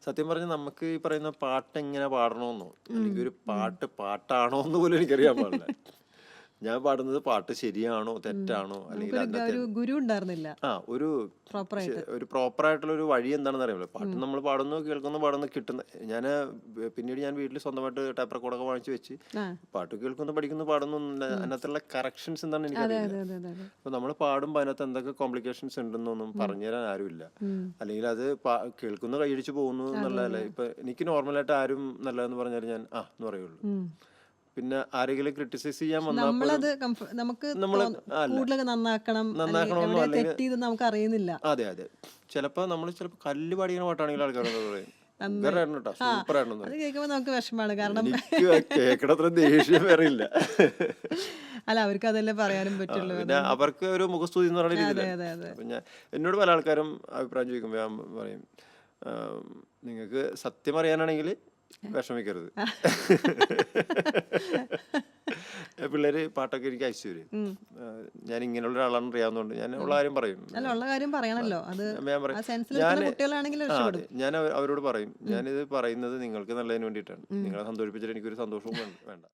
സത്യം പറഞ്ഞാൽ നമുക്ക് ഈ പറയുന്ന പാട്ട് എങ്ങനെ പാടണമെന്നോ അല്ലെങ്കിൽ ഒരു പാട്ട് പാട്ടാണോ എന്ന് പോലും എനിക്കറിയാൻ പാടില്ല. ഞാൻ പാടുന്നത് പാട്ട് ശരിയാണോ തെറ്റാണോ അല്ലെങ്കിൽ നമുക്കൊരു അതിനകത്ത് ഒരു ഗുരു ഉണ്ടായിരുന്നില്ല ഒരു പ്രോപ്പറായിട്ട്. ഒരു പ്രോപ്പറായിട്ടുള്ള ഒരു വഴി എന്താണെന്ന് അറിയാമല്ലോ. പാട്ട് നമ്മൾ പാടുന്നു കേൾക്കുന്നു പാടുന്നു കിട്ടുന്ന ഞാൻ പിന്നീട് ഞാൻ വീട്ടിൽ സ്വന്തമായിട്ട് ടേപ്പ് റെക്കോർഡൊക്കെ വാങ്ങിച്ചു വെച്ച് ആ പാട്ട് കേൾക്കുന്നു പഠിക്കുന്നു പാടുന്നു അതിനകത്തുള്ള കറക്ഷൻസ് എന്താണെന്ന് അതെ എനിക്കറിയില്ല. അതെ അതെ അതെ അതെ. അപ്പൊ നമ്മൾ പാടുമ്പോൾ അതിനകത്ത് എന്തൊക്കെ കോംപ്ലിക്കേഷൻസ് ഉണ്ടെന്നൊന്നും പറഞ്ഞുതരാൻ ആരുമില്ല. അല്ലെങ്കിൽ അത് കേൾക്കുന്ന കൈയടിച്ച് പോകുന്നു എന്നുള്ളതല്ല. ഇപ്പൊ എനിക്ക് നോർമലായിട്ട് ആരും നല്ലതെന്ന് പറഞ്ഞാൽ ഞാൻ എന്ന് പറയുള്ളൂ. പിന്നെ ആരെങ്കിലും ക്രിട്ടിസൈസ് ചെയ്യാൻ വന്നാൽ നമ്മളത് നമുക്ക് നമ്മള് അല്ല കൂടുതലൊക്കെ നന്നാക്കണം, അല്ലെങ്കിൽ നന്നാക്കണമെന്നോ എവിടെ അല്ലെങ്കിൽ തെറ്റിയതെന്ന് നമുക്ക് അറിയുന്നില്ല. അതെ അതെ ചിലപ്പോ കല്ല് പാടിക്കുന്ന പാട്ടാണെങ്കിൽ ആൾക്കാരൊക്കെ പറയും ഉഗ്രനായിരുന്നു കേട്ടോ, സൂപ്പറായിരുന്നു അത് പറയും. കേൾക്കുമ്പോൾ നമുക്ക് വിഷമാണ്. കാരണം എനിക്ക് കേക്കണത്ര ദേഷ്യം വേറെ ഇല്ല. അല്ല, അവർക്ക് അതല്ലേ പറയാനും പറ്റുള്ളൂ. പിന്നെ അവർക്ക് ഒരു മുഖസ്തുതി എന്ന് പറയുന്ന അതെ രീതിയിലല്ലേ. അതെ അതെ. അപ്പൊ എന്നോട് പല ആൾക്കാരും അഭിപ്രായം ചോദിക്കുമ്പോൾ ഞാൻ പറയും, നിങ്ങൾക്ക് സത്യം അറിയാനാണെങ്കിൽ വിഷമിക്കരുത്. പിള്ളേര് പാട്ടൊക്കെ എനിക്ക് അയച്ചു തരും. ഞാൻ ഇങ്ങനെയുള്ള ഒരാളാണെന്ന് അറിയാവുന്നതുകൊണ്ട് ഞാൻ ഉള്ള കാര്യം പറയും. അല്ല, ഉള്ള കാര്യം പറയണല്ലോ. അത് ഞാൻ പറയും ആ സെൻസിൽ ഞാൻ കുട്ടികളാണെങ്കിൽ അതെ രക്ഷപ്പെടും. ഞാൻ അവരോട് പറയും, ഞാനിത് പറയുന്നത് നിങ്ങൾക്ക് നല്ലതിന് വേണ്ടിയിട്ടാണ്. നിങ്ങളെ സന്തോഷിപ്പിച്ചിട്ട് എനിക്കൊരു സന്തോഷവും വേണ്ട.